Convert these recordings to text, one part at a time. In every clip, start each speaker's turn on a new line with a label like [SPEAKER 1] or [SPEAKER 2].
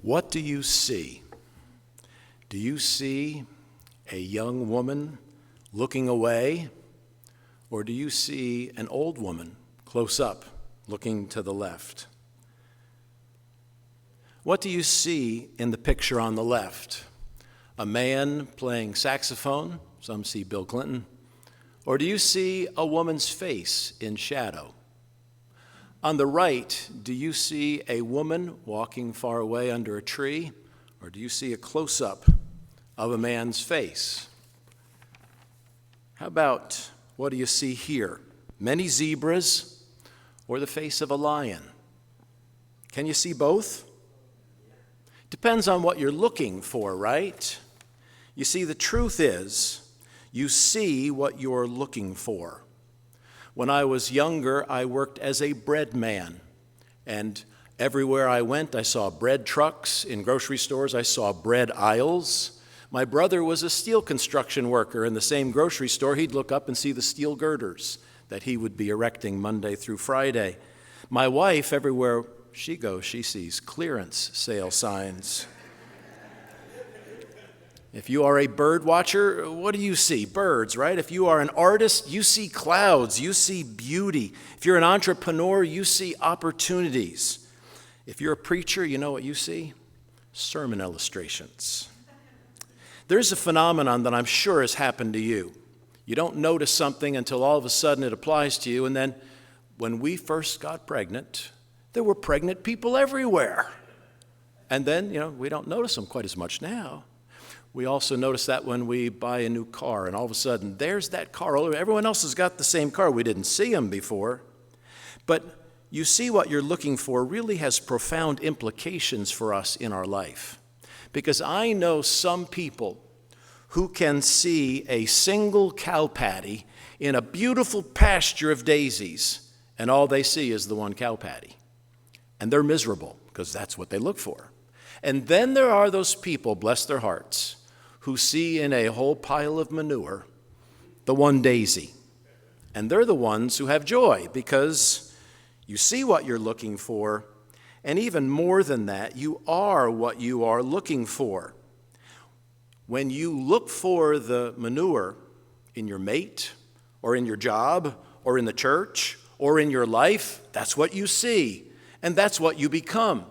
[SPEAKER 1] What do you see? Do you see a young woman looking away, or do you see an old woman close up looking to the left? What do you see in the picture on the left? A man playing saxophone, some see Bill Clinton, or do you see a woman's face in shadow? On the right, do you see a woman walking far away under a tree, or do you see a close-up of a man's face? How about, what do you see here? Many zebras or the face of a lion? Can you see both? Depends on what you're looking for, right? You see, the truth is, you see what you're looking for. When I was younger, I worked as a bread man, and everywhere I went, I saw bread trucks. In grocery stores, I saw bread aisles. My brother was a steel construction worker. In the same grocery store, he'd look up and see the steel girders that he would be erecting Monday through Friday. My wife, everywhere she goes, she sees clearance sale signs. If you are a bird watcher, what do you see? Birds, right? If you are an artist, you see clouds, you see beauty. If you're an entrepreneur, you see opportunities. If you're a preacher, you know what you see? Sermon illustrations. There's a phenomenon that I'm sure has happened to you. You don't notice something until all of a sudden it applies to you, and then when we first got pregnant, there were pregnant people everywhere. And then, we don't notice them quite as much now. We also notice that when we buy a new car, and all of a sudden, there's that car. Everyone else has got the same car. We didn't see them before. But you see, what you're looking for really has profound implications for us in our life. Because I know some people who can see a single cow patty in a beautiful pasture of daisies, and all they see is the one cow patty. And they're miserable, because that's what they look for. And then there are those people, bless their hearts, who see in a whole pile of manure the one daisy. And they're the ones who have joy, because you see what you're looking for, and even more than that, you are what you are looking for. When you look for the manure in your mate, or in your job, or in the church, or in your life, that's what you see, and that's what you become.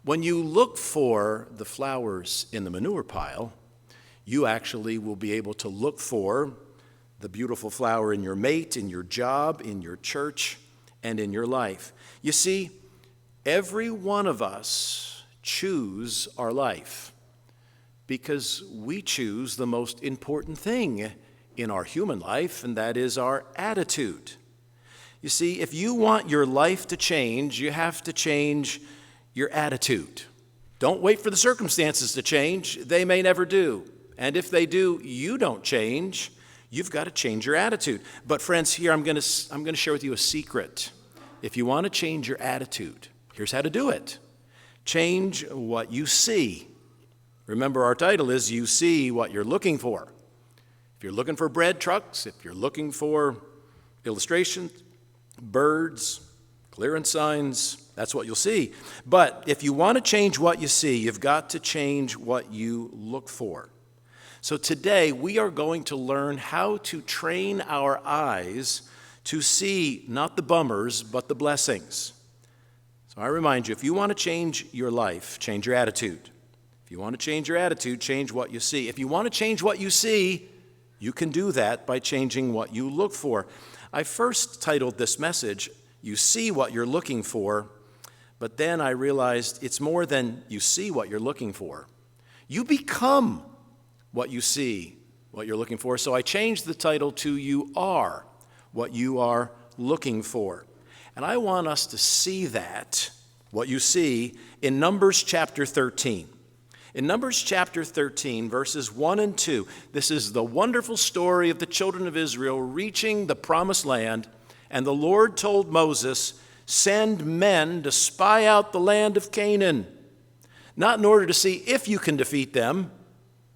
[SPEAKER 1] When you look for the flowers in the manure pile, you actually will be able to look for the beautiful flower in your mate, in your job, in your church, and in your life. You see, every one of us choose our life because we choose the most important thing in our human life, and that is our attitude. You see, if you want your life to change, you have to change your attitude. Don't wait for the circumstances to change. They may never do. And if they do, you don't change. You've got to change your attitude. But friends, here I'm going to share with you a secret. If you want to change your attitude, here's how to do it. Change what you see. Remember, our title is You See What You're Looking For. If you're looking for bread trucks, if you're looking for illustrations, birds, clearance signs, that's what you'll see. But if you want to change what you see, you've got to change what you look for. So today we are going to learn how to train our eyes to see not the bummers, but the blessings. So I remind you, if you want to change your life, change your attitude. If you want to change your attitude, change what you see. If you want to change what you see, you can do that by changing what you look for. I first titled this message, You See What You're Looking For, but then I realized it's more than you see what you're looking for. You become what you see, what you're looking for. So I changed the title to You Are What You Are Looking For. And I want us to see that, what you see, in Numbers chapter 13. In Numbers chapter 13, verses 1 and 2, this is the wonderful story of the children of Israel reaching the promised land. And the Lord told Moses, send men to spy out the land of Canaan, not in order to see if you can defeat them,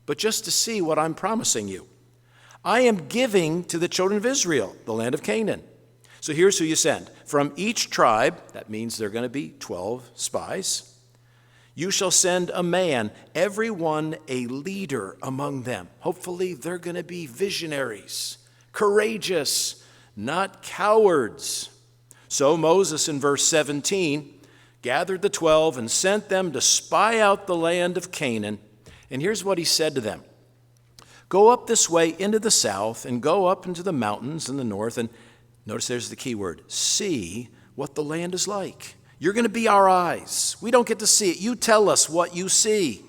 [SPEAKER 1] but just to see what I'm promising you. I am giving to the children of Israel the land of Canaan. So here's who you send. From each tribe, that means there are going to be 12 spies, You shall send a man, every one a leader among them. Hopefully they're going to be visionaries, courageous, not cowards. So Moses in verse 17 gathered the 12 and sent them to spy out the land of Canaan. And here's what he said to them. Go up this way into the south and go up into the mountains in the north. And notice there's the key word, see what the land is like. You're going to be our eyes. We don't get to see it. You tell us what you see.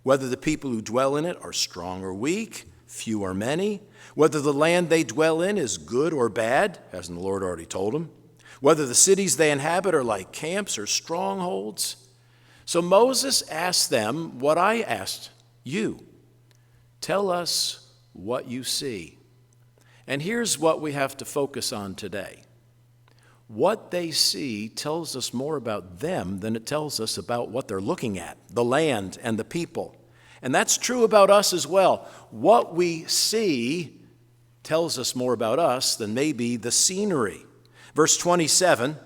[SPEAKER 1] Whether the people who dwell in it are strong or weak, few or many. Whether the land they dwell in is good or bad, hasn't the Lord already told them? Whether the cities they inhabit are like camps or strongholds. So Moses asked them what I asked you. Tell us what you see. And here's what we have to focus on today. What they see tells us more about them than it tells us about what they're looking at, the land and the people. And that's true about us as well. What we see tells us more about us than maybe the scenery. Verse 27,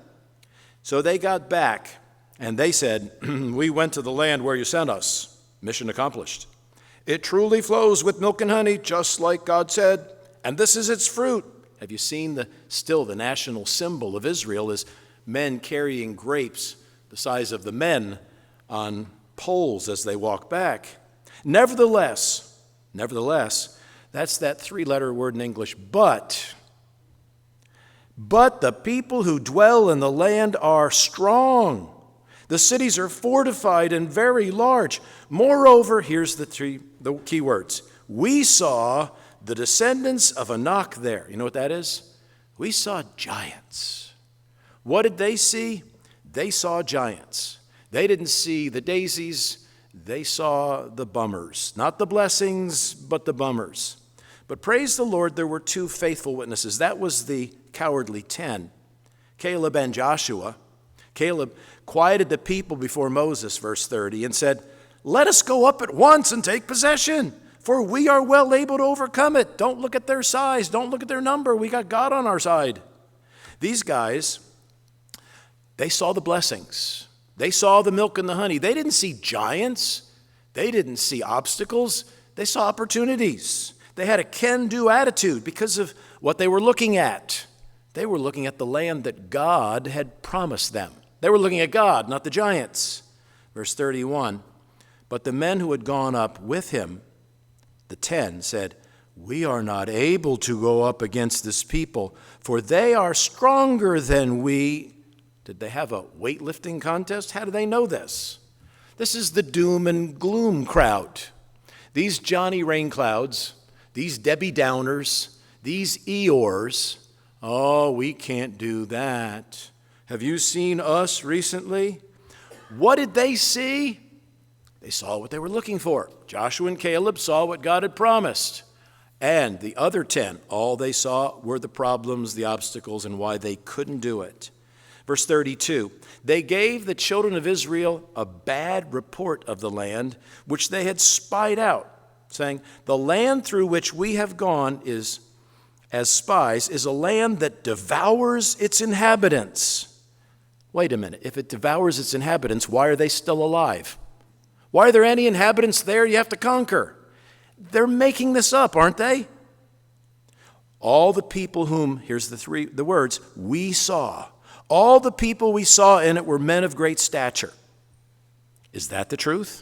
[SPEAKER 1] so they got back and they said, we went to the land where you sent us. Mission accomplished. It truly flows with milk and honey, just like God said, and this is its fruit. Have you seen the national symbol of Israel is men carrying grapes the size of the men on poles as they walk back? Nevertheless, that's that three-letter word in English, but the people who dwell in the land are strong. The cities are fortified and very large. Moreover, here's the key words. We saw the descendants of Anak there. You know what that is? We saw giants. What did they see? They saw giants. They didn't see the daisies. They saw the bummers. Not the blessings, but the bummers. But praise the Lord, there were two faithful witnesses. That was the cowardly 10, Caleb and Joshua. Caleb quieted the people before Moses, verse 30, and said, let us go up at once and take possession, for we are well able to overcome it. Don't look at their size. Don't look at their number. We got God on our side. These guys, they saw the blessings. They saw the milk and the honey. They didn't see giants. They didn't see obstacles. They saw opportunities. They had a can-do attitude because of what they were looking at. They were looking at the land that God had promised them. They were looking at God, not the giants. Verse 31, but the men who had gone up with him, the 10, said, we are not able to go up against this people, for they are stronger than we. Did they have a weightlifting contest? How do they know this? This is the doom and gloom crowd. These Johnny Rainclouds, these Debbie Downers, these Eeyores, oh, we can't do that. Have you seen us recently? What did they see? They saw what they were looking for. Joshua and Caleb saw what God had promised. And the other 10, all they saw were the problems, the obstacles, and why they couldn't do it. Verse 32, they gave the children of Israel a bad report of the land which they had spied out, saying, the land through which we have gone is, as spies, is a land that devours its inhabitants. Wait a minute, if it devours its inhabitants, why are they still alive? Why are there any inhabitants there you have to conquer? They're making this up, aren't they? All the people whom, here's the words, we saw. All the people we saw in it were men of great stature. Is that the truth?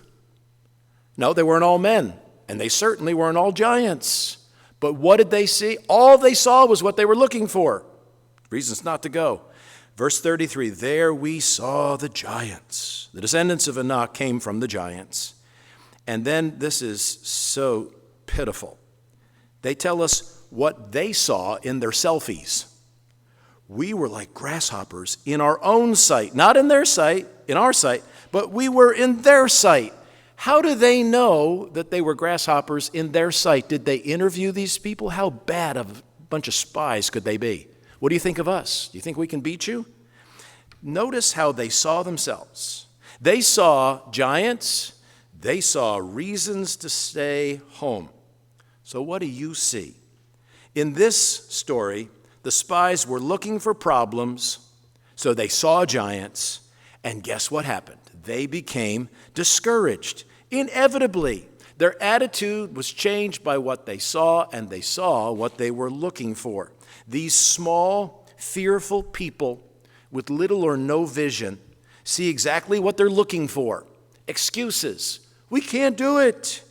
[SPEAKER 1] No, they weren't all men, and they certainly weren't all giants. But what did they see? All they saw was what they were looking for. Reasons not to go. Verse 33, there we saw the giants. The descendants of Anak came from the giants. And then this is so pitiful. They tell us what they saw in their selfies. We were like grasshoppers in our own sight, not in their sight, in our sight, but we were in their sight. How do they know that they were grasshoppers in their sight? Did they interview these people? How bad of a bunch of spies could they be? What do you think of us? Do you think we can beat you? Notice how they saw themselves. They saw giants. They saw reasons to stay home. So what do you see? In this story, the spies were looking for problems, so they saw giants, And guess what happened? They became discouraged. Inevitably, their attitude was changed by what they saw, and they saw what they were looking for. These small, fearful people with little or no vision see exactly what they're looking for. Excuses. We can't do it.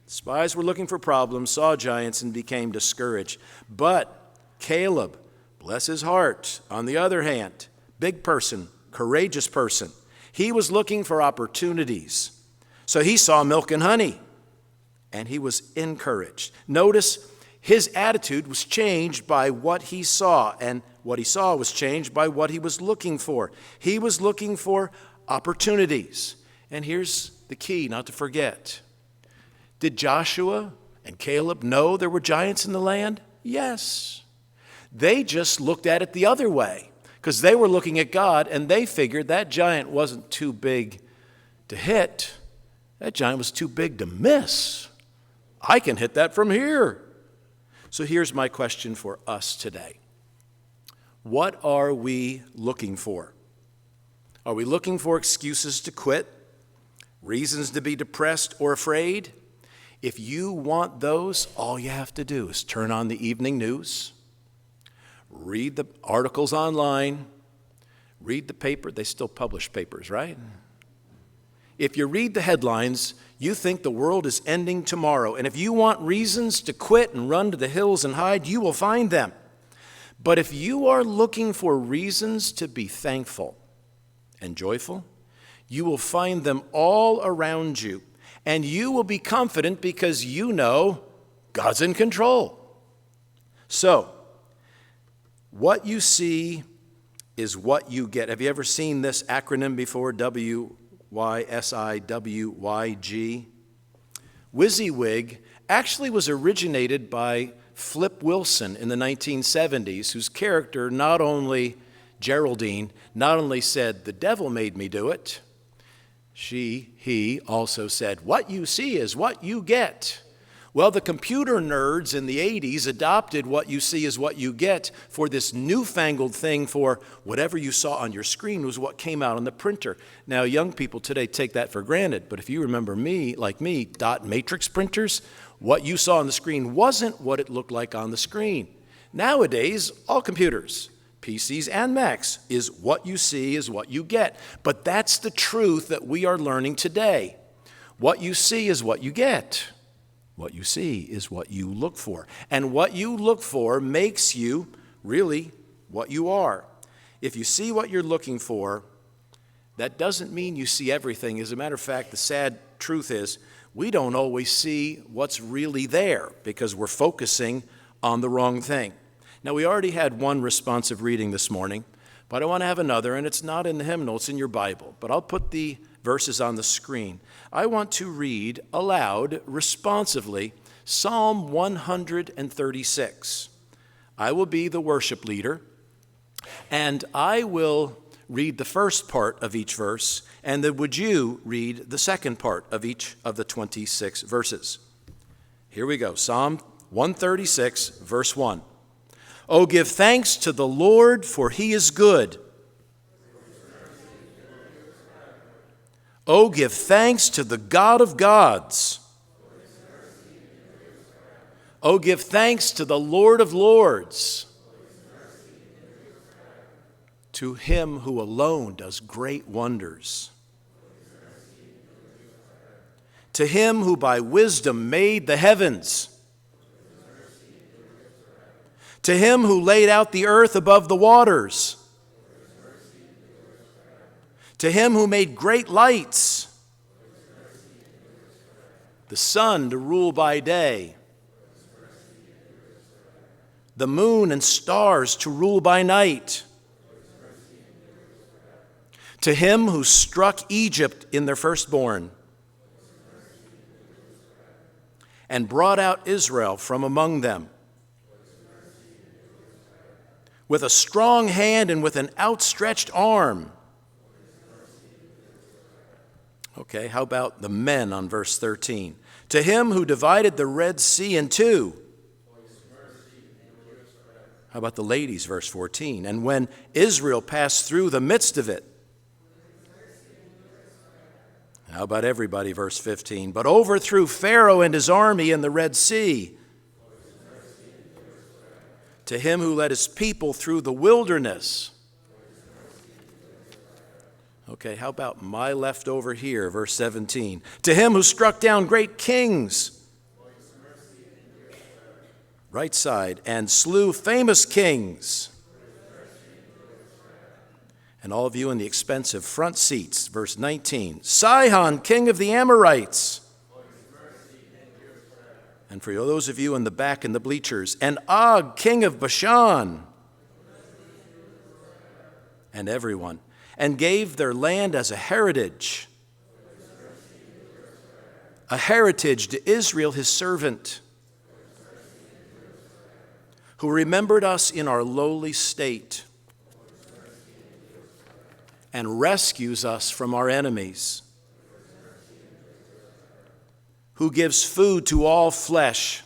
[SPEAKER 1] Spies were looking for problems, saw giants, and became discouraged. But Caleb, bless his heart, on the other hand, big person, courageous person, he was looking for opportunities. So he saw milk and honey, and he was encouraged. Notice his attitude was changed by what he saw, and what he saw was changed by what he was looking for. He was looking for opportunities. And here's the key not to forget. Did Joshua and Caleb know there were giants in the land? Yes. They just looked at it the other way because they were looking at God and they figured that giant wasn't too big to hit. That giant was too big to miss. I can hit that from here. So here's my question for us today. What are we looking for? Are we looking for excuses to quit? Reasons to be depressed or afraid? If you want those, all you have to do is turn on the evening news, read the articles online, read the paper. They still publish papers, right? If you read the headlines, you think the world is ending tomorrow. And if you want reasons to quit and run to the hills and hide, you will find them. But if you are looking for reasons to be thankful and joyful, you will find them all around you. And you will be confident because you know God's in control. So, what you see is what you get. Have you ever seen this acronym before? WYSIWYG? WYSIWYG actually was originated by Flip Wilson in the 1970s, whose character Geraldine, not only said, "The devil made me do it," he also said, "What you see is what you get." Well, the computer nerds in the 80s adopted what you see is what you get for this newfangled thing for whatever you saw on your screen was what came out on the printer. Now, young people today take that for granted, but if you remember like me, dot matrix printers, what you saw on the screen wasn't what it looked like on the screen. Nowadays, all computers, PCs and Macs, is what you see is what you get. But that's the truth that we are learning today. What you see is what you get. What you see is what you look for. And what you look for makes you really what you are. If you see what you're looking for, that doesn't mean you see everything. As a matter of fact, the sad truth is we don't always see what's really there because we're focusing on the wrong thing. Now, we already had one responsive reading this morning, but I want to have another, and it's not in the hymnal, it's in your Bible. But I'll put the verses on the screen. I want to read aloud, responsively, Psalm 136. I will be the worship leader, and I will read the first part of each verse, and then would you read the second part of each of the 26 verses? Here we go. Psalm 136, verse 1. Oh, give thanks to the Lord, for he is good. Oh, give thanks to the God of gods. Oh, give thanks to the Lord of lords. To him who alone does great wonders. To him who by wisdom made the heavens. To him who laid out the earth above the waters. To him who made great lights, the sun to rule by day, the moon and stars to rule by night. To him who struck Egypt in their firstborn and brought out Israel from among them. With a strong hand and with an outstretched arm. Okay, how about the men on verse 13? To him who divided the Red Sea in two. How about the ladies, verse 14? And when Israel passed through the midst of it. How about everybody, verse 15? But overthrew Pharaoh and his army in the Red Sea. To him who led his people through the wilderness. Okay, how about my left over here, verse 17? To him who struck down great kings. Right side, and slew famous kings. And all of you in the expensive front seats, verse 19. Sihon, king of the Amorites. And for those of you in the back in the bleachers, and Og, king of Bashan. And everyone. And gave their land as a heritage to Israel his servant, who remembered us in our lowly state and rescues us from our enemies, who gives food to all flesh.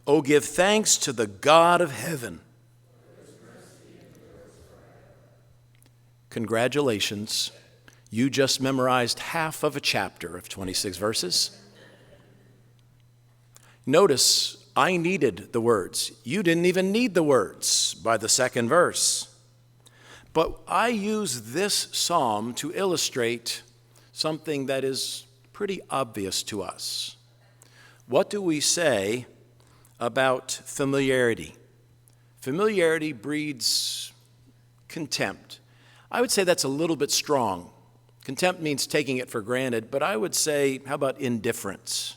[SPEAKER 1] Oh, give thanks to the God of heaven. Congratulations. You just memorized half of a chapter of 26 verses. Notice, I needed the words. You didn't even need the words by the second verse. But I use this psalm to illustrate something that is pretty obvious to us. What do we say about familiarity? Familiarity breeds contempt. I would say that's a little bit strong. Contempt means taking it for granted, but I would say, how about indifference?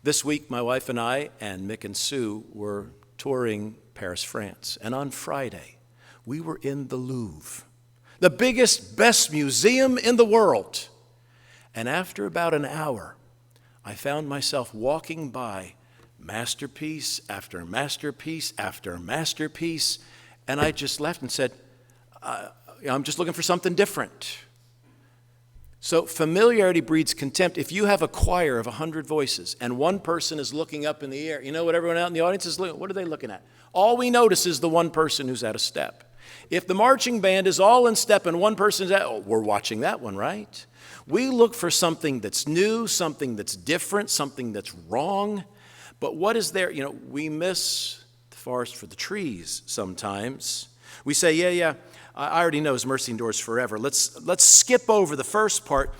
[SPEAKER 1] This week, my wife and I and Mick and Sue were touring Paris, France. And on Friday, we were in the Louvre, the biggest, best museum in the world. And after about an hour, I found myself walking by masterpiece after masterpiece after masterpiece, and I just left and said, I'm just looking for something different. So familiarity breeds contempt. If you have a choir of 100 voices and one person is looking up in the air, you know what everyone out in the audience is looking at? What are they looking at? All we notice is the one person who's out of step. If the marching band is all in step and one person's out, oh, we're watching that one, right? We look for something that's new, something that's different, something that's wrong. But what is there? You know, we miss the forest for the trees sometimes. We say, yeah, I already know his mercy endures forever. Let's skip over the first part.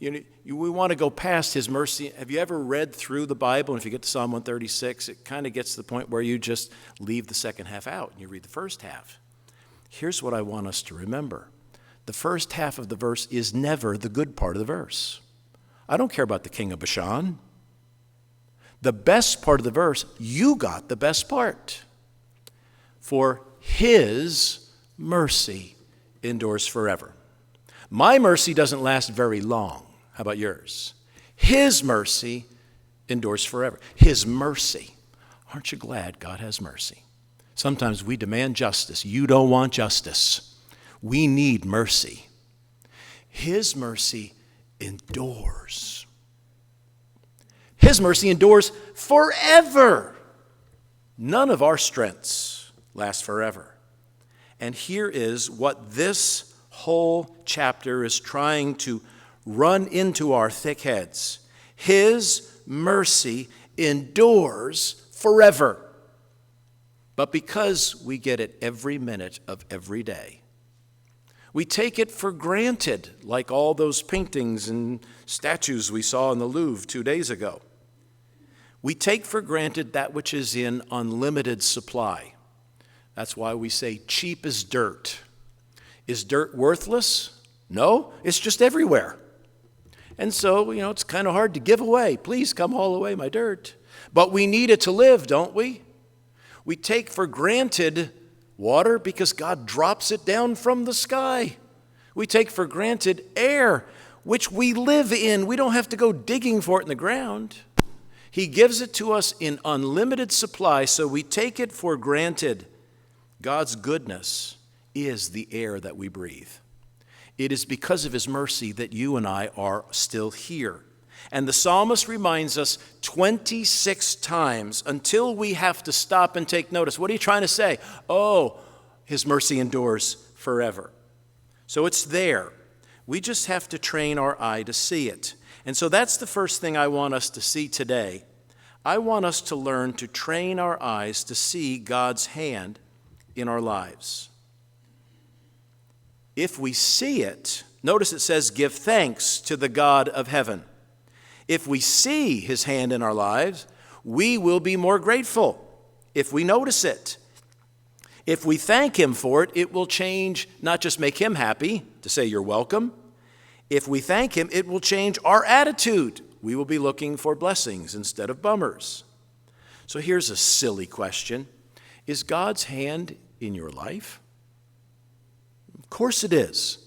[SPEAKER 1] We want to go past his mercy. Have you ever read through the Bible? And if you get to Psalm 136, it kind of gets to the point where you just leave the second half out and you read the first half. Here's what I want us to remember. The first half of the verse is never the good part of the verse. I don't care about the king of Bashan. The best part of the verse, you got the best part. For his mercy endures forever. My mercy doesn't last very long. How about yours? His mercy endures forever. His mercy. Aren't you glad God has mercy? Sometimes we demand justice. You don't want justice. We need mercy. His mercy endures. His mercy endures forever. None of our strengths last forever. And here is what this whole chapter is trying to run into our thick heads. His mercy endures forever. But because we get it every minute of every day, we take it for granted, like all those paintings and statues we saw in the Louvre 2 days ago. We take for granted that which is in unlimited supply. That's why we say cheap as dirt. Is dirt worthless? No, it's just everywhere. And so, it's kind of hard to give away. Please come haul away my dirt. But we need it to live, don't we? We take for granted water because God drops it down from the sky. We take for granted air, which we live in. We don't have to go digging for it in the ground. He gives it to us in unlimited supply, so we take it for granted. God's goodness is the air that we breathe. It is because of his mercy that you and I are still here. And the psalmist reminds us 26 times until we have to stop and take notice. What are you trying to say? Oh, his mercy endures forever. So it's there. We just have to train our eye to see it. And so that's the first thing I want us to see today. I want us to learn to train our eyes to see God's hand in our lives. If we see it, notice it says, give thanks to the God of heaven. If we see his hand in our lives, we will be more grateful if we notice it. If we thank him for it, it will change, not just make him happy to say you're welcome. If we thank him, it will change our attitude. We will be looking for blessings instead of bummers. So here's a silly question. Is God's hand in your life? Of course it is.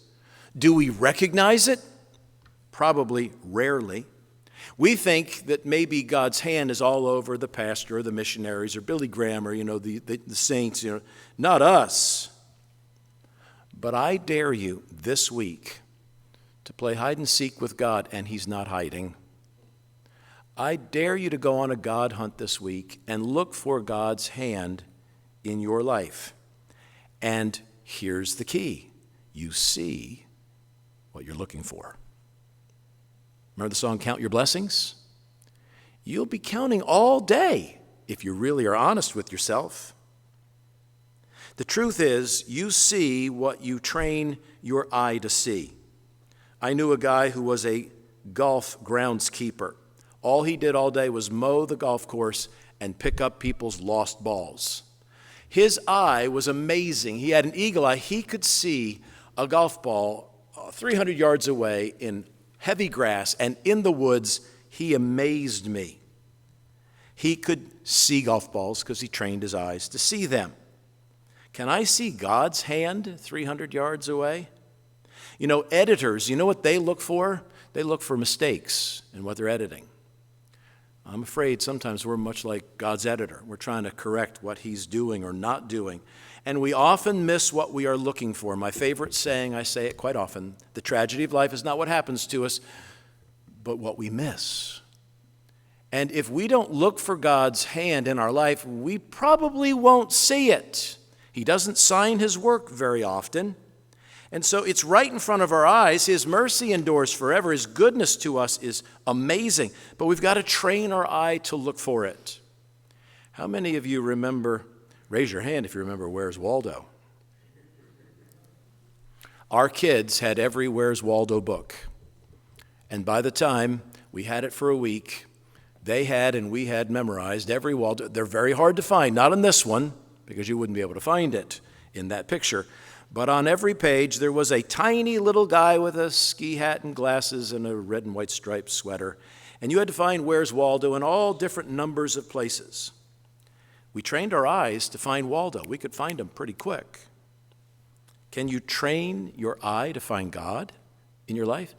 [SPEAKER 1] Do we recognize it? Probably rarely. We think that maybe God's hand is all over the pastor or the missionaries or Billy Graham or, the saints, not us. But I dare you this week to play hide and seek with God, and he's not hiding. I dare you to go on a God hunt this week and look for God's hand in your life. And here's the key. You see what you're looking for. Remember the song, Count Your Blessings? You'll be counting all day if you really are honest with yourself. The truth is, you see what you train your eye to see. I knew a guy who was a golf groundskeeper. All he did all day was mow the golf course and pick up people's lost balls. His eye was amazing. He had an eagle eye. He could see a golf ball 300 yards away in heavy grass and in the woods. He amazed me. He could see golf balls because he trained his eyes to see them. Can I see God's hand 300 yards away? Editors, you know what they look for? They look for mistakes in what they're editing. I'm afraid sometimes we're much like God's editor. We're trying to correct what he's doing or not doing. And we often miss what we are looking for. My favorite saying, I say it quite often, the tragedy of life is not what happens to us, but what we miss. And if we don't look for God's hand in our life, we probably won't see it. He doesn't sign his work very often. And so it's right in front of our eyes. His mercy endures forever. His goodness to us is amazing. But we've got to train our eye to look for it. How many of you remember, raise your hand if you remember Where's Waldo? Our kids had every Where's Waldo book. And by the time we had it for a week, they had and we had memorized every Waldo. They're very hard to find, not in this one, because you wouldn't be able to find it in that picture. But on every page, there was a tiny little guy with a ski hat and glasses and a red and white striped sweater. And you had to find Where's Waldo in all different numbers of places. We trained our eyes to find Waldo. We could find him pretty quick. Can you train your eye to find God in your life?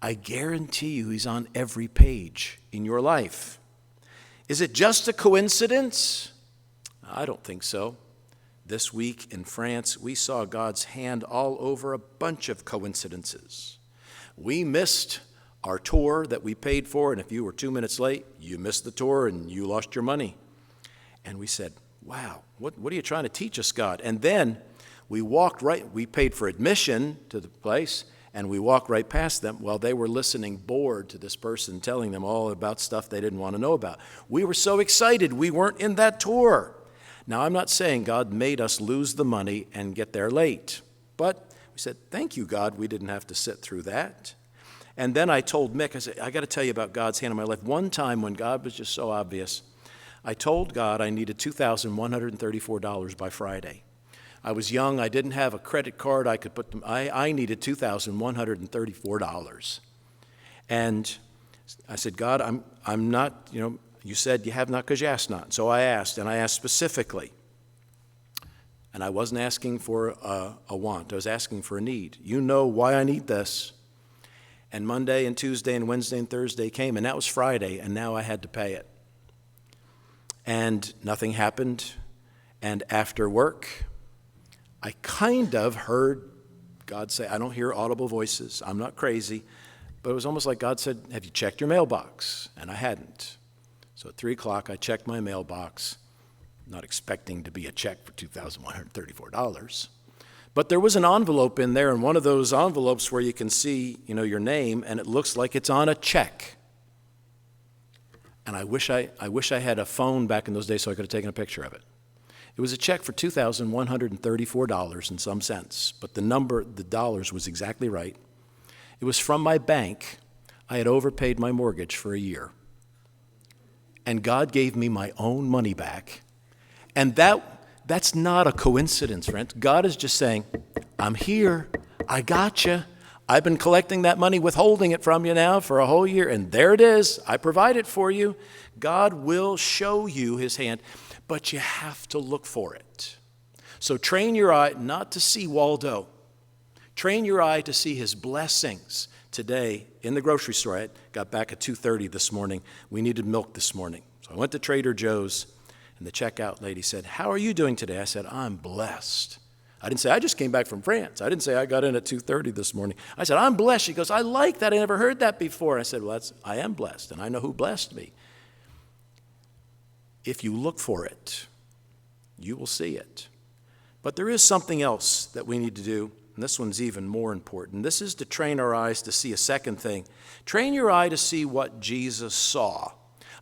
[SPEAKER 1] I guarantee you he's on every page in your life. Is it just a coincidence? I don't think so. This week in France, we saw God's hand all over a bunch of coincidences. We missed our tour that we paid for, and if you were 2 minutes late, you missed the tour and you lost your money. And we said, wow, what are you trying to teach us, God? And then we walked right, we paid for admission to the place, and we walked right past them while they were listening bored to this person telling them all about stuff they didn't want to know about. We were so excited we weren't in that tour. Now, I'm not saying God made us lose the money and get there late, but we said, thank you, God, we didn't have to sit through that. And then I told Mick, I said, I got to tell you about God's hand in my life. One time when God was just so obvious, I told God I needed $2,134 by Friday. I was young, I didn't have a credit card I could put them, I needed $2,134. And I said, God, I'm not, you said you have not because you asked not. So I asked, and I asked specifically. And I wasn't asking for a want. I was asking for a need. You know why I need this. And Monday and Tuesday and Wednesday and Thursday came, and that was Friday, and now I had to pay it. And nothing happened. And after work, I kind of heard God say, I don't hear audible voices. I'm not crazy. But it was almost like God said, have you checked your mailbox? And I hadn't. So at 3 o'clock, I checked my mailbox, not expecting to be a check for $2,134. But there was an envelope in there, and one of those envelopes where you can see, your name, and it looks like it's on a check. And I wish I had a phone back in those days so I could have taken a picture of it. It was a check for $2,134 and some cents, but the dollars was exactly right. It was from my bank. I had overpaid my mortgage for a year. And God gave me my own money back. And that's not a coincidence, friends. God is just saying, I'm here. I got you. I've been collecting that money, withholding it from you now for a whole year, and there it is. I provide it for you. God will show you his hand, but you have to look for it. So train your eye not to see Waldo. Train your eye to see his blessings. Today, in the grocery store, I got back at 2:30 this morning. We needed milk this morning. So I went to Trader Joe's, and the checkout lady said, "How are you doing today?" I said, "I'm blessed." I didn't say, "I just came back from France." I didn't say, "I got in at 2:30 this morning." I said, "I'm blessed." She goes, "I like that. I never heard that before." I said, "Well, I am blessed, and I know who blessed me." If you look for it, you will see it. But there is something else that we need to do, and this one's even more important. This is to train our eyes to see a second thing. Train your eye to see what Jesus saw.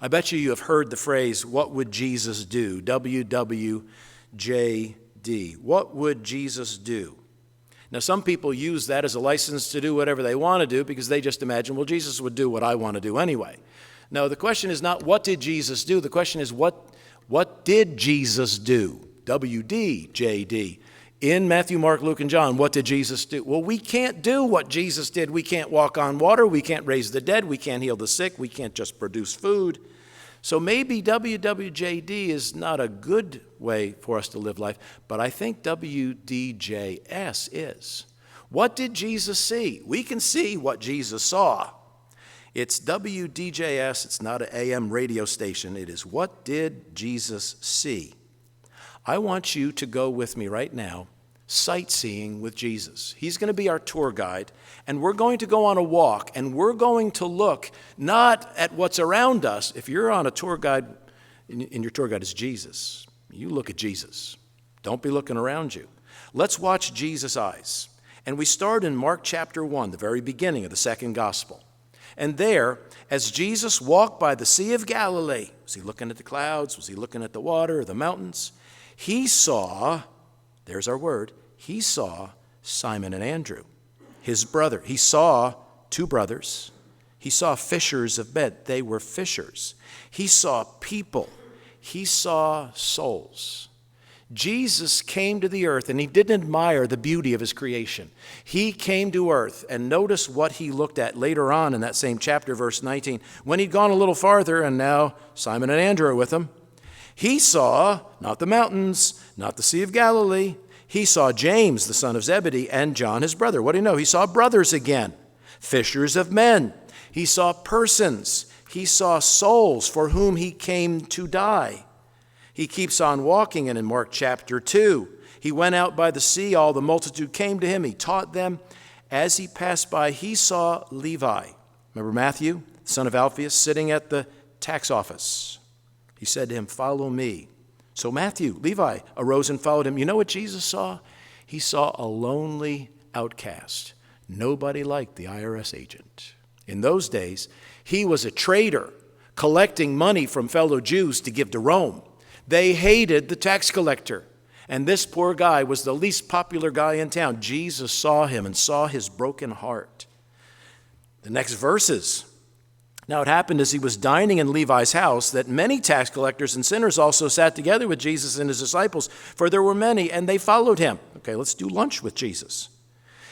[SPEAKER 1] I bet you have heard the phrase, "What would Jesus do?" WWJD. What would Jesus do? Now, some people use that as a license to do whatever they want to do because they just imagine, well, Jesus would do what I want to do anyway. No, the question is not what did Jesus do? The question is what did Jesus do? WDJD. In Matthew, Mark, Luke, and John, what did Jesus do? Well, we can't do what Jesus did. We can't walk on water. We can't raise the dead. We can't heal the sick. We can't just produce food. So maybe WWJD is not a good way for us to live life, but I think WDJS is. What did Jesus see? We can see what Jesus saw. It's WDJS. It's not an AM radio station. It is what did Jesus see? I want you to go with me right now, sightseeing with Jesus. He's going to be our tour guide, and we're going to go on a walk, and we're going to look not at what's around us. If you're on a tour guide, and your tour guide is Jesus, you look at Jesus. Don't be looking around you. Let's watch Jesus' eyes. And we start in Mark chapter 1, the very beginning of the second gospel. And there, as Jesus walked by the Sea of Galilee, was he looking at the clouds? Was he looking at the water or the mountains? He saw, there's our word, he saw Simon and Andrew, his brother. He saw two brothers. He saw fishers of men. They were fishers. He saw people. He saw souls. Jesus came to the earth, and he didn't admire the beauty of his creation. He came to earth, and notice what he looked at later on in that same chapter, verse 19. When he'd gone a little farther, and now Simon and Andrew are with him, he saw not the mountains, not the Sea of Galilee. He saw James, the son of Zebedee, and John, his brother. What do you know? He saw brothers again, fishers of men. He saw persons. He saw souls for whom he came to die. He keeps on walking, and in Mark chapter 2, he went out by the sea. All the multitude came to him. He taught them. As he passed by, he saw Levi. Remember Matthew, son of Alphaeus, sitting at the tax office. He said to him, "Follow me." So Levi, arose and followed him. You know what Jesus saw? He saw a lonely outcast. Nobody liked the IRS agent. In those days, he was a traitor, collecting money from fellow Jews to give to Rome. They hated the tax collector. And this poor guy was the least popular guy in town. Jesus saw him and saw his broken heart. The next verses. Now it happened as he was dining in Levi's house that many tax collectors and sinners also sat together with Jesus and his disciples, for there were many, and they followed him. Okay, let's do lunch with Jesus.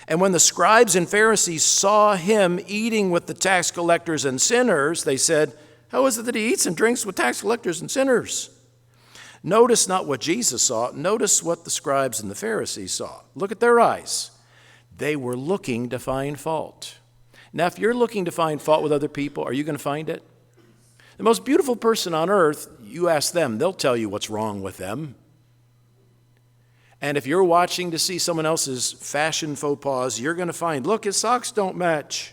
[SPEAKER 1] And when the scribes and Pharisees saw him eating with the tax collectors and sinners, they said, "How is it that he eats and drinks with tax collectors and sinners?" Notice not what Jesus saw. Notice what the scribes and the Pharisees saw. Look at their eyes. They were looking to find fault. Now, if you're looking to find fault with other people, are you going to find it? The most beautiful person on earth, you ask them, they'll tell you what's wrong with them. And if you're watching to see someone else's fashion faux pas, you're going to find, look, his socks don't match.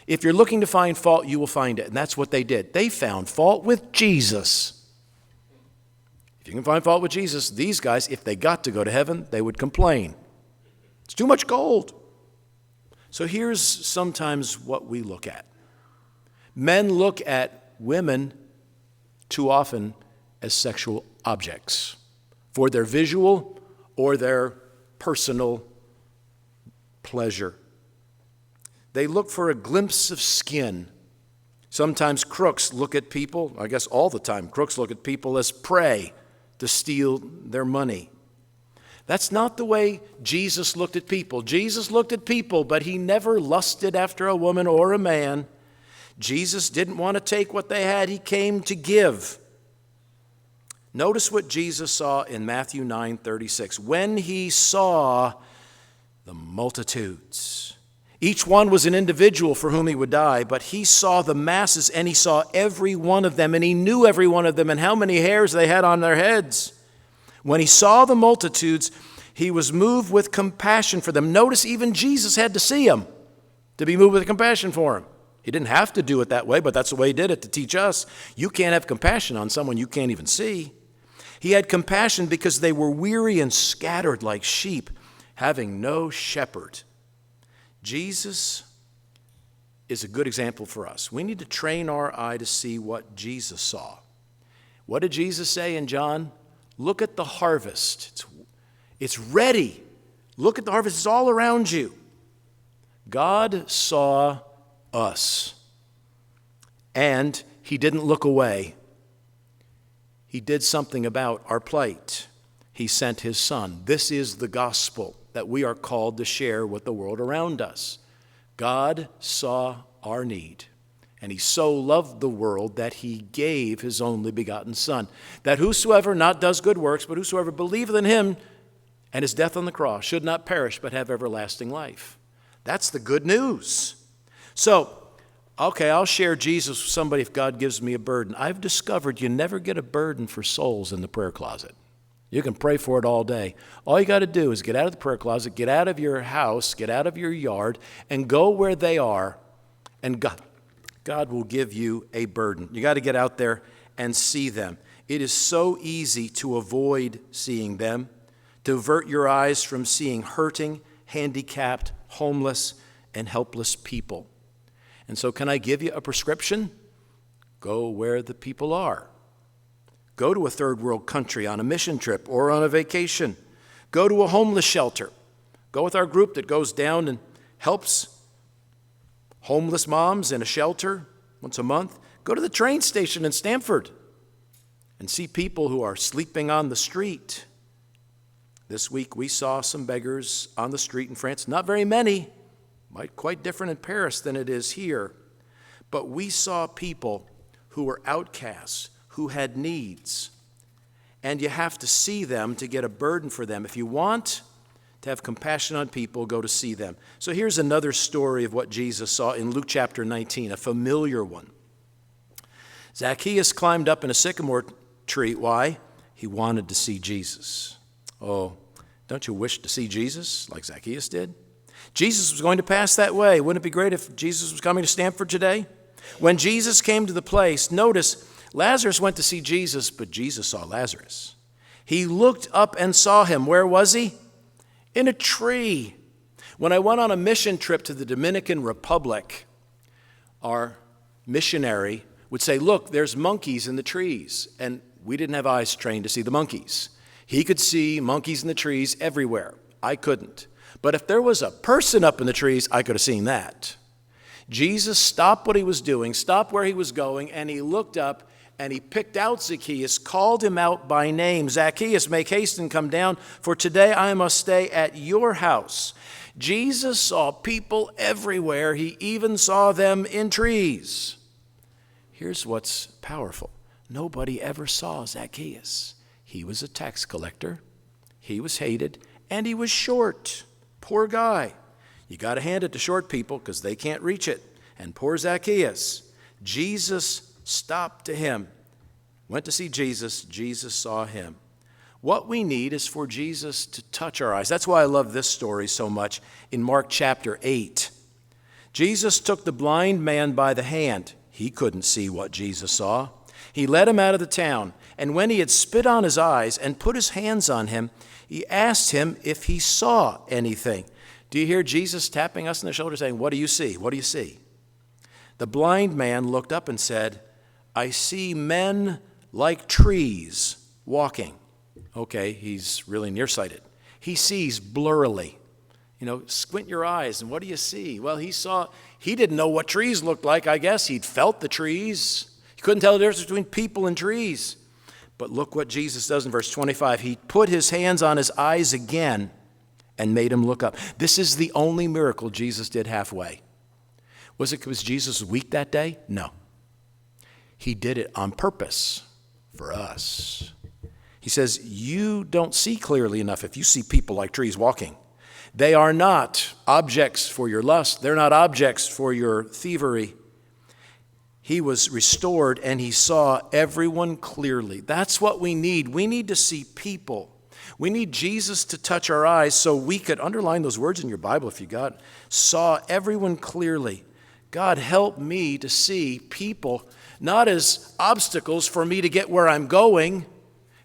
[SPEAKER 1] If you're looking to find fault, you will find it. And that's what they did. They found fault with Jesus. If you can find fault with Jesus, these guys, if they got to go to heaven, they would complain. It's too much gold. So here's sometimes what we look at. Men look at women too often as sexual objects for their visual or their personal pleasure. They look for a glimpse of skin. Sometimes crooks look at people, I guess all the time, crooks look at people as prey to steal their money. That's not the way Jesus looked at people. Jesus looked at people, but he never lusted after a woman or a man. Jesus didn't want to take what they had. He came to give. Notice what Jesus saw in Matthew 9:36. When he saw the multitudes, each one was an individual for whom he would die, but he saw the masses, and he saw every one of them, and he knew every one of them and how many hairs they had on their heads. When he saw the multitudes, he was moved with compassion for them. Notice even Jesus had to see them to be moved with compassion for him. He didn't have to do it that way, but that's the way he did it to teach us. You can't have compassion on someone you can't even see. He had compassion because they were weary and scattered like sheep, having no shepherd. Jesus is a good example for us. We need to train our eye to see what Jesus saw. What did Jesus say in John? Look at the harvest. It's ready. Look at the harvest. It's all around you. God saw us, and he didn't look away. He did something about our plight. He sent his Son. This is the gospel that we are called to share with the world around us. God saw our need, and he so loved the world that he gave his only begotten Son, that whosoever not does good works, but whosoever believeth in him and his death on the cross should not perish but have everlasting life. That's the good news. So, okay, I'll share Jesus with somebody if God gives me a burden. I've discovered you never get a burden for souls in the prayer closet. You can pray for it all day. All you got to do is get out of the prayer closet, get out of your house, get out of your yard, and go where they are, and God will give you a burden. You got to get out there and see them. It is so easy to avoid seeing them, to avert your eyes from seeing hurting, handicapped, homeless, and helpless people. And so can I give you a prescription? Go where the people are. Go to a third world country on a mission trip or on a vacation. Go to a homeless shelter. Go with our group that goes down and helps homeless moms in a shelter once a month. Go to the train station in Stamford and see people who are sleeping on the street. This week we saw some beggars on the street in France. Not very many, quite different in Paris than it is here. But we saw people who were outcasts, who had needs. And you have to see them to get a burden for them. If you want to have compassion on people, go to see them. So here's another story of what Jesus saw in Luke chapter 19, a familiar one. Zacchaeus climbed up in a sycamore tree. Why? He wanted to see Jesus. Oh, don't you wish to see Jesus like Zacchaeus did? Jesus was going to pass that way. Wouldn't it be great if Jesus was coming to Stamford today? When Jesus came to the place, notice, Lazarus went to see Jesus, but Jesus saw Lazarus. He looked up and saw him. Where was he? In a tree. When I went on a mission trip to the Dominican Republic, our missionary would say, look, there's monkeys in the trees. And we didn't have eyes trained to see the monkeys. He could see monkeys in the trees everywhere. I couldn't. But if there was a person up in the trees, I could have seen that. Jesus stopped what he was doing, stopped where he was going, and he looked up and he picked out Zacchaeus, called him out by name. Zacchaeus, make haste and come down, for today I must stay at your house. Jesus saw people everywhere. He even saw them in trees. Here's what's powerful. Nobody ever saw Zacchaeus. He was a tax collector. He was hated, and he was short. Poor guy. You got to hand it to short people because they can't reach it. And poor Zacchaeus. Jesus stopped to him. Went to see Jesus. Jesus saw him. What we need is for Jesus to touch our eyes. That's why I love this story so much in Mark chapter 8. Jesus took the blind man by the hand. He couldn't see what Jesus saw. He led him out of the town, and when he had spit on his eyes and put his hands on him, he asked him if he saw anything. Do you hear Jesus tapping us on the shoulder saying, what do you see? What do you see? The blind man looked up and said, I see men like trees walking. Okay, he's really nearsighted. He sees blurrily. Squint your eyes, and what do you see? Well, he didn't know what trees looked like, I guess. He'd felt the trees. He couldn't tell the difference between people and trees. But look what Jesus does in verse 25. He put his hands on his eyes again and made him look up. This is the only miracle Jesus did halfway. Was it because Jesus was weak that day? No. He did it on purpose for us. He says, you don't see clearly enough if you see people like trees walking. They are not objects for your lust. They're not objects for your thievery. He was restored and he saw everyone clearly. That's what we need. We need to see people. We need Jesus to touch our eyes so we could, underline those words in your Bible if you got, saw everyone clearly. God, help me to see people not as obstacles for me to get where I'm going.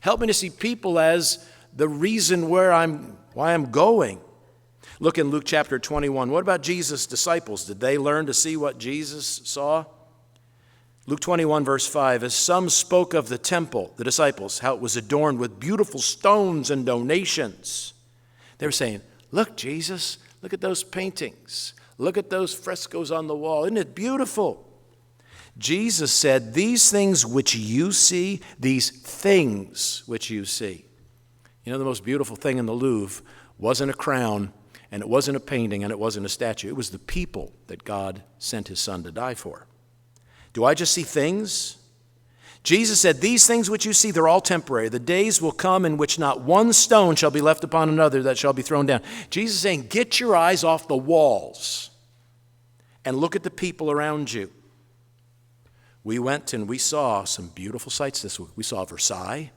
[SPEAKER 1] Help me to see people as the reason why I'm going. Look in Luke chapter 21. What about Jesus' disciples? Did they learn to see what Jesus saw? Luke 21, verse 5, as some spoke of the temple, the disciples, how it was adorned with beautiful stones and donations. They were saying, look, Jesus, look at those paintings. Look at those frescoes on the wall. Isn't it beautiful? Jesus said, these things which you see, these things which you see. The most beautiful thing in the Louvre wasn't a crown, and it wasn't a painting, and it wasn't a statue. It was the people that God sent his son to die for. Do I just see things? Jesus said, these things which you see, they're all temporary. The days will come in which not one stone shall be left upon another that shall be thrown down. Jesus is saying, get your eyes off the walls and look at the people around you. We went and we saw some beautiful sights this week. We saw Versailles,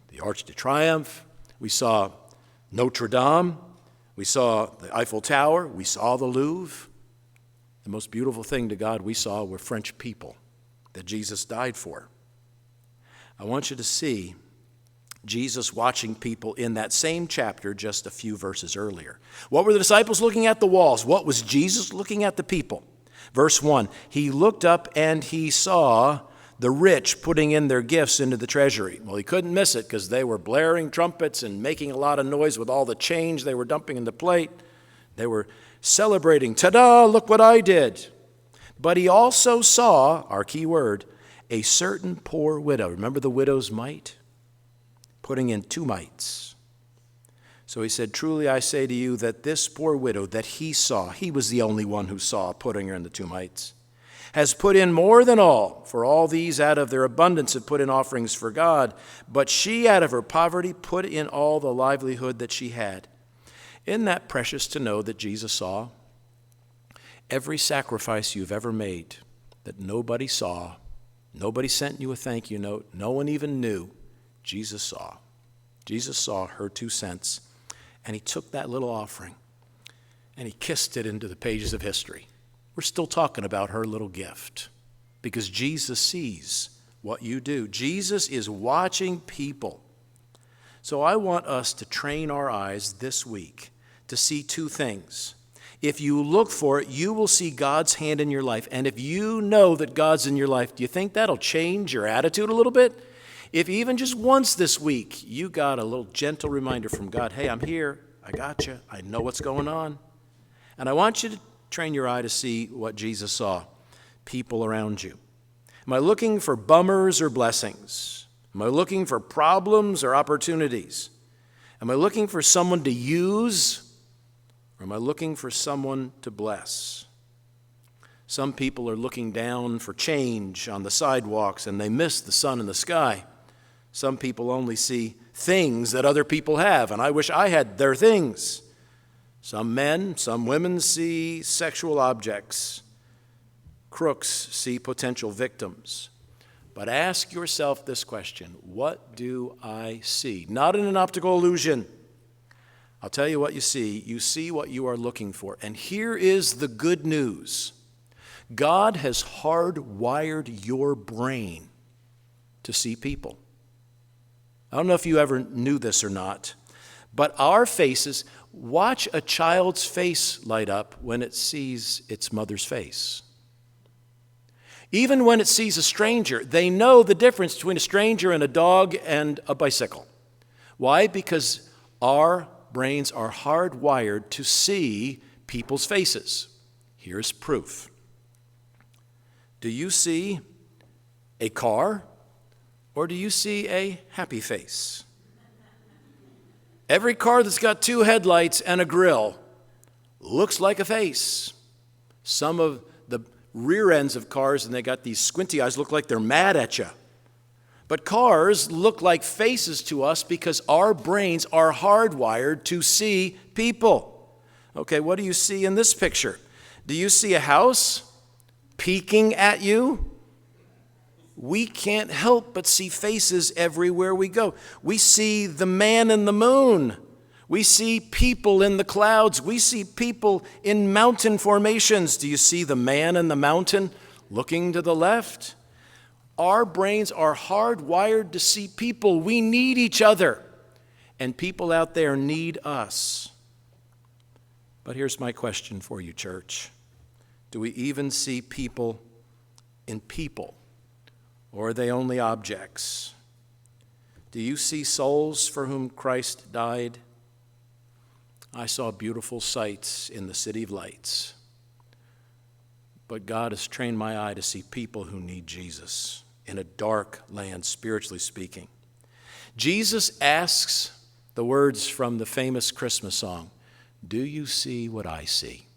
[SPEAKER 1] the Arch de Triomphe. We saw Notre Dame. We saw the Eiffel Tower. We saw the Louvre. The most beautiful thing to God we saw were French people that Jesus died for. I want you to see Jesus watching people in that same chapter just a few verses earlier. What were the disciples looking at? The walls. What was Jesus looking at? The people. Verse 1, he looked up and he saw the rich putting in their gifts into the treasury. Well, he couldn't miss it because they were blaring trumpets and making a lot of noise with all the change they were dumping in the plate. They were celebrating, ta-da, look what I did. But he also saw, our key word, a certain poor widow. Remember the widow's mite? Putting in 2 mites. So he said, truly I say to you that this poor widow that he saw, he was the only one who saw putting her in the 2 mites, has put in more than all, for all these out of their abundance have put in offerings for God, but she out of her poverty put in all the livelihood that she had. Isn't that precious to know that Jesus saw? Every sacrifice you've ever made that nobody saw, nobody sent you a thank you note, no one even knew, Jesus saw. Jesus saw her 2 cents, and he took that little offering, and he kissed it into the pages of history. We're still talking about her little gift because Jesus sees what you do. Jesus is watching people. So I want us to train our eyes this week to see 2 things. If you look for it, you will see God's hand in your life. And if you know that God's in your life, do you think that'll change your attitude a little bit? If even just once this week you got a little gentle reminder from God, hey, I'm here, I got you, I know what's going on. And I want you to train your eye to see what Jesus saw, people around you. Am I looking for bummers or blessings? Am I looking for problems or opportunities? Am I looking for someone to use, or am I looking for someone to bless? Some people are looking down for change on the sidewalks and they miss the sun in the sky. Some people only see things that other people have, and I wish I had their things. Some men, some women see sexual objects. Crooks see potential victims. But ask yourself this question, what do I see? Not in an optical illusion. I'll tell you what you see. You see what you are looking for. And here is the good news. God has hardwired your brain to see people. I don't know if you ever knew this or not, but our faces, watch a child's face light up when it sees its mother's face. Even when it sees a stranger, they know the difference between a stranger and a dog and a bicycle. Why? Because our brains are hardwired to see people's faces. Here's proof. Do you see a car or do you see a happy face? Every car that's got two headlights and a grill looks like a face. Some of the rear ends of cars, and they got these squinty eyes, look like they're mad at you. But cars look like faces to us because our brains are hardwired to see people. Okay, what do you see in this picture? Do you see a house peeking at you? We can't help but see faces everywhere we go. We see the man in the moon. We see people in the clouds. We see people in mountain formations. Do you see the man in the mountain looking to the left? Our brains are hardwired to see people. We need each other, and people out there need us. But here's my question for you, church. Do we even see people in people, or are they only objects? Do you see souls for whom Christ died? I saw beautiful sights in the City of Lights, but God has trained my eye to see people who need Jesus in a dark land, spiritually speaking. Jesus asks the words from the famous Christmas song, "Do you see what I see?"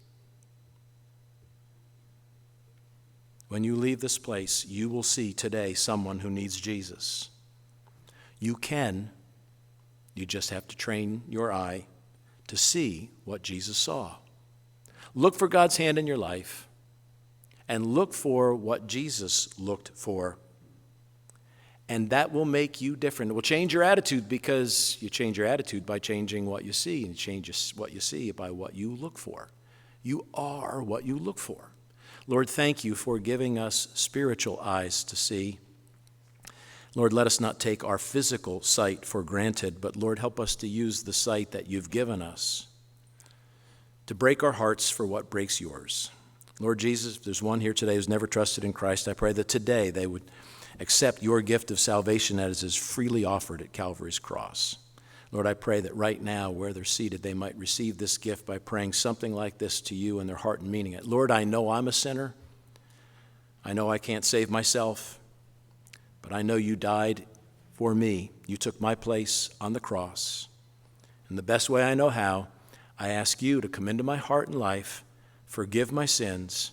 [SPEAKER 1] When you leave this place, you will see today someone who needs Jesus. You just have to train your eye to see what Jesus saw. Look for God's hand in your life and look for what Jesus looked for. And that will make you different. It will change your attitude because you change your attitude by changing what you see, and you change what you see by what you look for. You are what you look for. Lord, thank you for giving us spiritual eyes to see. Lord, let us not take our physical sight for granted, but Lord, help us to use the sight that you've given us to break our hearts for what breaks yours. Lord Jesus, if there's one here today who's never trusted in Christ, I pray that today they would accept your gift of salvation that is freely offered at Calvary's cross. Lord, I pray that right now, where they're seated, they might receive this gift by praying something like this to you in their heart and meaning it. Lord, I know I'm a sinner. I know I can't save myself, but I know you died for me. You took my place on the cross. And the best way I know how, I ask you to come into my heart and life, forgive my sins,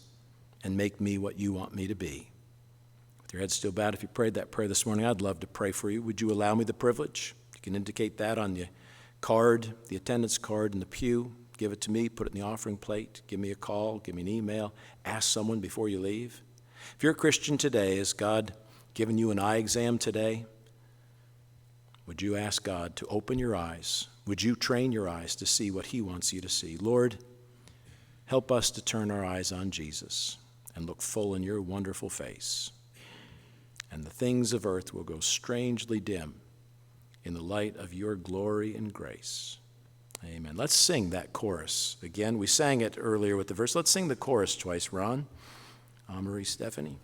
[SPEAKER 1] and make me what you want me to be. With your head still bowed, if you prayed that prayer this morning, I'd love to pray for you. Would you allow me the privilege? You can indicate that on the card, the attendance card in the pew. Give it to me, put it in the offering plate. Give me a call, give me an email. Ask someone before you leave. If you're a Christian today, has God given you an eye exam today? Would you ask God to open your eyes? Would you train your eyes to see what he wants you to see? Lord, help us to turn our eyes on Jesus and look full in your wonderful face. And the things of earth will go strangely dim in the light of your glory and grace. Amen. Let's sing that chorus. Again, we sang it earlier with the verse. Let's sing the chorus twice, Ron. Marie, Stephanie.